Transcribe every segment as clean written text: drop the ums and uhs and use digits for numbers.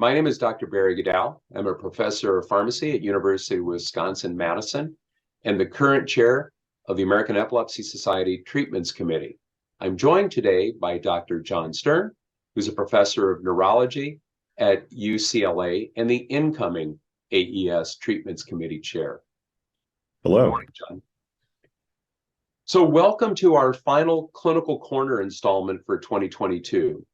My name is Dr. Barry Gidal. I'm a professor of pharmacy at University of Wisconsin-Madison and the current chair of the American Epilepsy Society Treatments Committee. I'm joined today by Dr. John Stern, who's a professor of neurology at UCLA and the incoming AES Treatments Committee chair. Hello. Good morning, John. So welcome to our final Clinical Corner installment for 2022.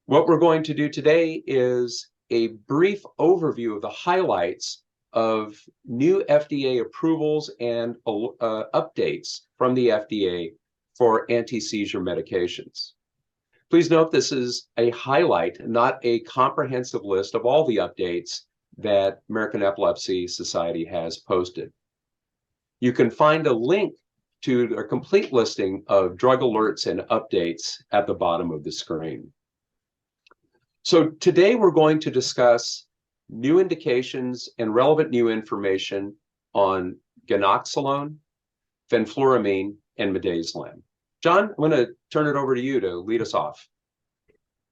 What we're going to do today is a brief overview of the highlights of new FDA approvals and updates from the FDA for anti-seizure medications. Please note this is a highlight, not a comprehensive list of all the updates that American Epilepsy Society has posted. You can find a link to a complete listing of drug alerts and updates at the bottom of the screen. So today we're going to discuss new indications and relevant new information on ganaxolone, fenfluramine, and midazolam. John, I'm going to turn it over to you to lead us off.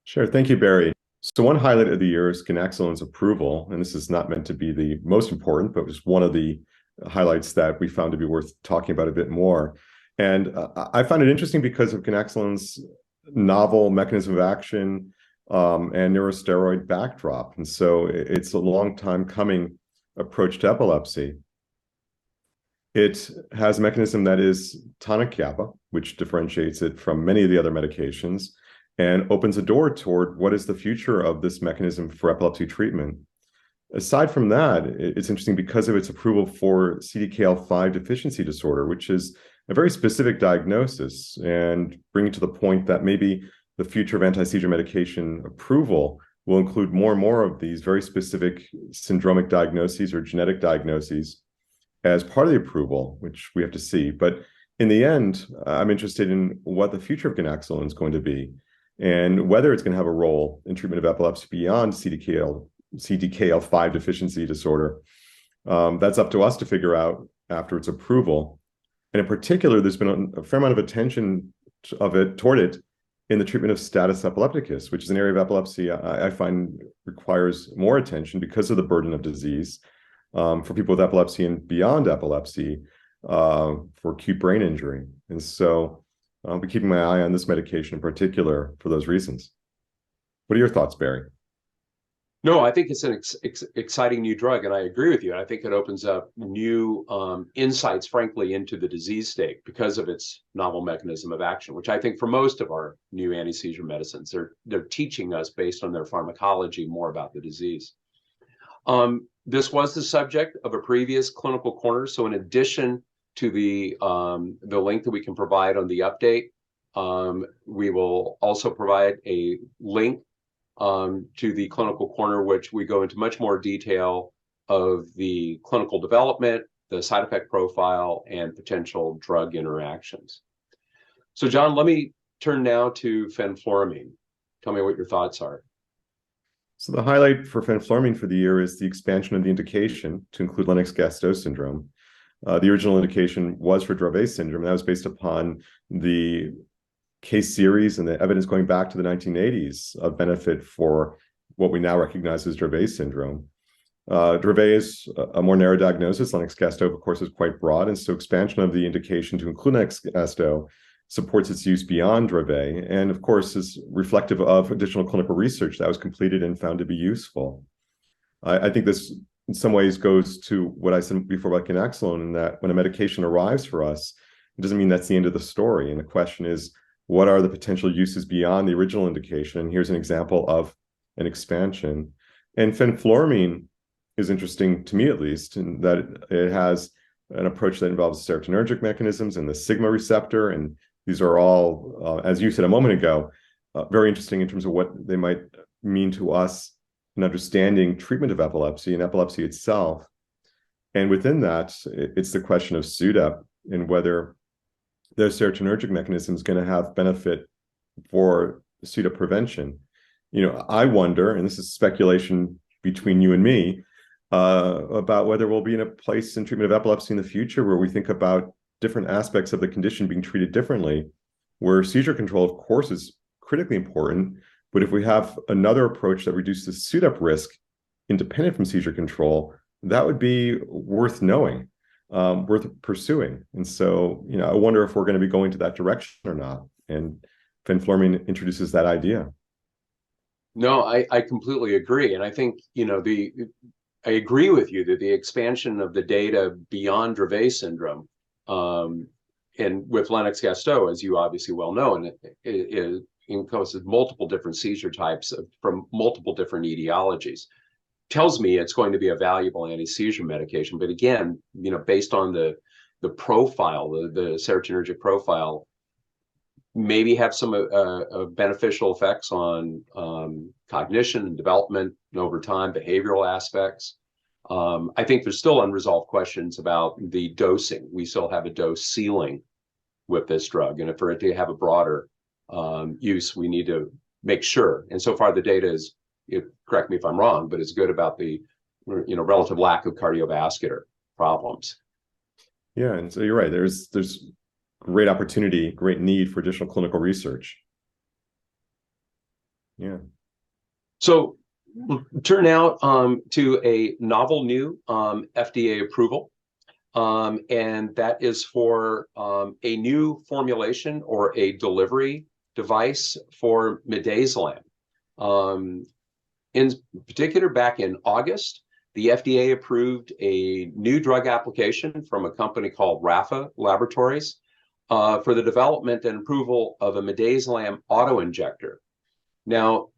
Sure. Thank you, Barry. So one highlight of the year is ganaxolone's approval, and this is not meant to be the most important, but was one of the highlights that we found to be worth talking about a bit more. And I found it interesting because of ganaxolone's novel mechanism of action and neurosteroid backdrop. And so it's a long time coming approach to epilepsy. It has a mechanism that is tonic GABA, which differentiates it from many of the other medications and opens a door toward what is the future of this mechanism for epilepsy treatment. Aside from that, it's interesting because of its approval for CDKL5 deficiency disorder, which is a very specific diagnosis, and bringing to the point that maybe the future of anti-seizure medication approval will include more and more of these very specific syndromic diagnoses or genetic diagnoses as part of the approval, which we have to see. But in the end, I'm interested in what the future of ganaxolone is going to be and whether it's going to have a role in treatment of epilepsy beyond CDKL5 deficiency disorder. That's up to us to figure out after its approval. And in particular, there's been a fair amount of attention toward it in the treatment of status epilepticus, which is an area of epilepsy I find requires more attention because of the burden of disease for people with epilepsy and beyond epilepsy for acute brain injury. And so I'll be keeping my eye on this medication in particular for those reasons. What are your thoughts, Barry? No, I think it's an exciting new drug, and I agree with you. I think it opens up new insights, frankly, into the disease state because of its novel mechanism of action, which I think for most of our new anti-seizure medicines, they're teaching us based on their pharmacology more about the disease. This was the subject of a previous Clinical Corner, so in addition to the link that we can provide on the update, we will also provide a link to the Clinical Corner, which we go into much more detail of the clinical development, the side effect profile, and potential drug interactions. So, John, let me turn now to fenfluramine. Tell me what your thoughts are. So the highlight for fenfluramine for the year is the expansion of the indication to include Lennox-Gastaut syndrome. The original indication was for Dravet syndrome. That was based upon the case series and the evidence going back to the 1980s of benefit for what we now recognize as Dravet syndrome. Dravet is a more narrow diagnosis. Lennox-Gastaut, of course, is quite broad, and so expansion of the indication to include Lennox-Gastaut supports its use beyond Dravet, and of course is reflective of additional clinical research that was completed and found to be useful. I think this in some ways goes to what I said before about ganaxolone, in that when a medication arrives for us, it doesn't mean that's the end of the story. And the question is, what are the potential uses beyond the original indication? And here's an example of an expansion. And fenfluramine is interesting to me, at least, in that it has an approach that involves serotonergic mechanisms and the sigma receptor. And these are all, as you said a moment ago, very interesting in terms of what they might mean to us in understanding treatment of epilepsy and epilepsy itself. And within that, it's the question of SUDEP and whether their serotonergic mechanism is going to have benefit for SUDEP prevention. You know, I wonder, and this is speculation between you and me, about whether we'll be in a place in treatment of epilepsy in the future where we think about different aspects of the condition being treated differently, where seizure control, of course, is critically important, But if we have another approach that reduces SUDEP risk independent from seizure control, that would be worth knowing, worth pursuing. And so, I wonder if we're going to be going to that direction or not. And fenfluramine introduces that idea. No, I completely agree. And I think, I agree with you that the expansion of the data beyond Dravet syndrome, and with Lennox-Gastaut, as you obviously well know, and it encompasses multiple different seizure types from multiple different etiologies, tells me it's going to be a valuable anti-seizure medication. But again, based on the profile, the serotonergic profile, maybe have some beneficial effects on cognition and development over time, behavioral aspects. I think there's still unresolved questions about the dosing. We still have a dose ceiling with this drug, and for it to have a broader use, we need to make sure. And so far, the data is, correct me if I'm wrong, but it's good about the relative lack of cardiovascular problems. Yeah, and so you're right. There's great opportunity, great need for additional clinical research. Yeah. So we'll turn now to a novel new FDA approval, and that is for a new formulation or a delivery device for midazolam. In particular, back in August, the FDA approved a new drug application from a company called RAFA Laboratories for the development and approval of a midazolam autoinjector. Now,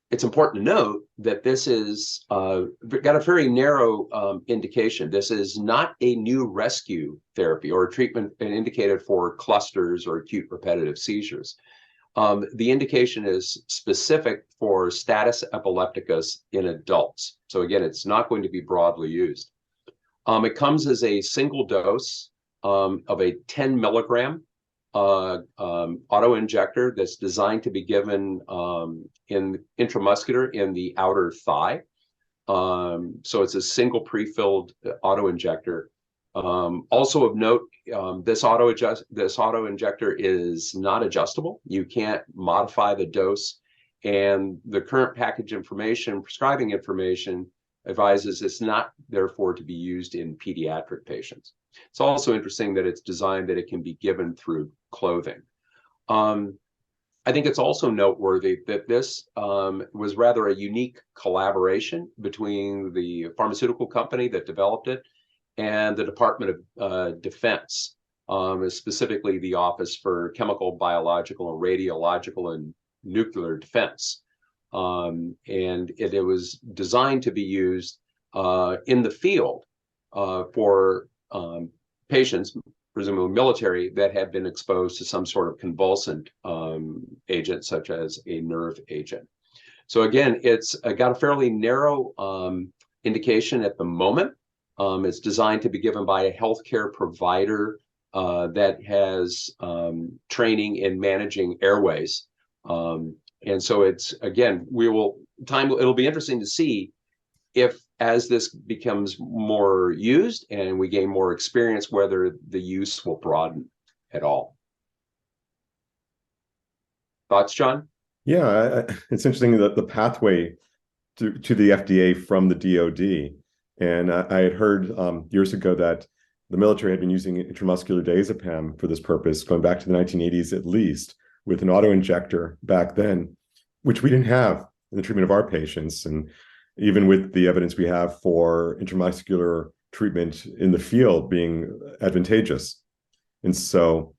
it's important to note that this is got a very narrow indication. This is not a new rescue therapy or a treatment indicated for clusters or acute repetitive seizures. The indication is specific for status epilepticus in adults. So again, it's not going to be broadly used. It comes as a single dose of a 10 milligram auto-injector that's designed to be given in intramuscular in the outer thigh. So it's a single pre-filled auto-injector. Also of note, this auto-injector is not adjustable. You can't modify the dose, and the current package information, prescribing information, advises it's not therefore to be used in pediatric patients. It's also interesting that it's designed that it can be given through clothing. I think it's also noteworthy that this was rather a unique collaboration between the pharmaceutical company that developed it and the Department of Defense, specifically the Office for Chemical, Biological, and Radiological and Nuclear Defense. And it was designed to be used in the field for patients, presumably military, that had been exposed to some sort of convulsant agent, such as a nerve agent. So again, it's got a fairly narrow indication at the moment. It's designed to be given by a healthcare provider that has training in managing airways. And so it's, again, it'll be interesting to see if, as this becomes more used and we gain more experience, whether the use will broaden at all. Thoughts, John? Yeah, it's interesting that the pathway to the FDA from the DoD. And I had heard years ago that the military had been using intramuscular diazepam for this purpose, going back to the 1980s at least, with an auto-injector back then, which we didn't have in the treatment of our patients. And even with the evidence we have for intramuscular treatment in the field being advantageous. And so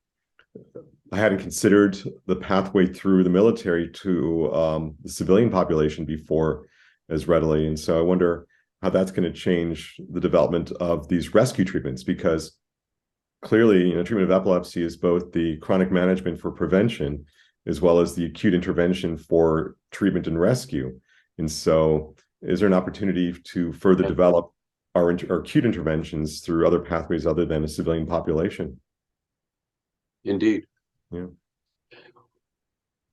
I hadn't considered the pathway through the military to the civilian population before as readily. And so I wonder how that's going to change the development of these rescue treatments, because clearly, treatment of epilepsy is both the chronic management for prevention as well as the acute intervention for treatment and rescue. And so is there an opportunity to further develop our acute interventions through other pathways other than a civilian population? Indeed. Yeah.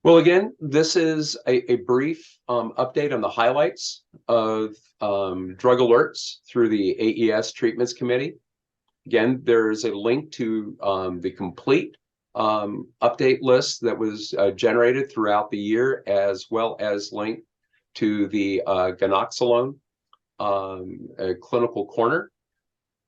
Well, again, this is a brief update on the highlights of drug alerts through the AES Treatments Committee. Again, there's a link to the complete update list that was generated throughout the year, as well as link to the ganaxolone clinical corner.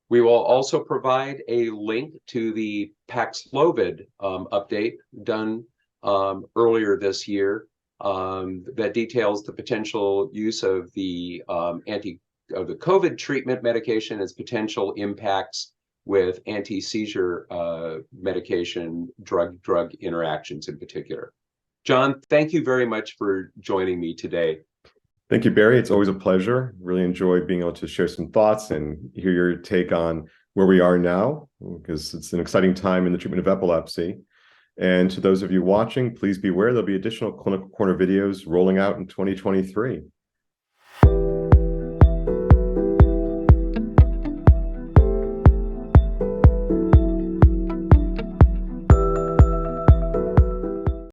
We will also provide a link to the Paxlovid update done earlier this year that details the potential use of the COVID treatment medication, as potential impacts with anti-seizure medication drug interactions in particular. John, thank you very much for joining me today. Thank you, Barry. It's always a pleasure. Really enjoy being able to share some thoughts and hear your take on where we are now, because it's an exciting time in the treatment of epilepsy. And to those of you watching, please be aware there'll be additional Clinical Corner videos rolling out in 2023.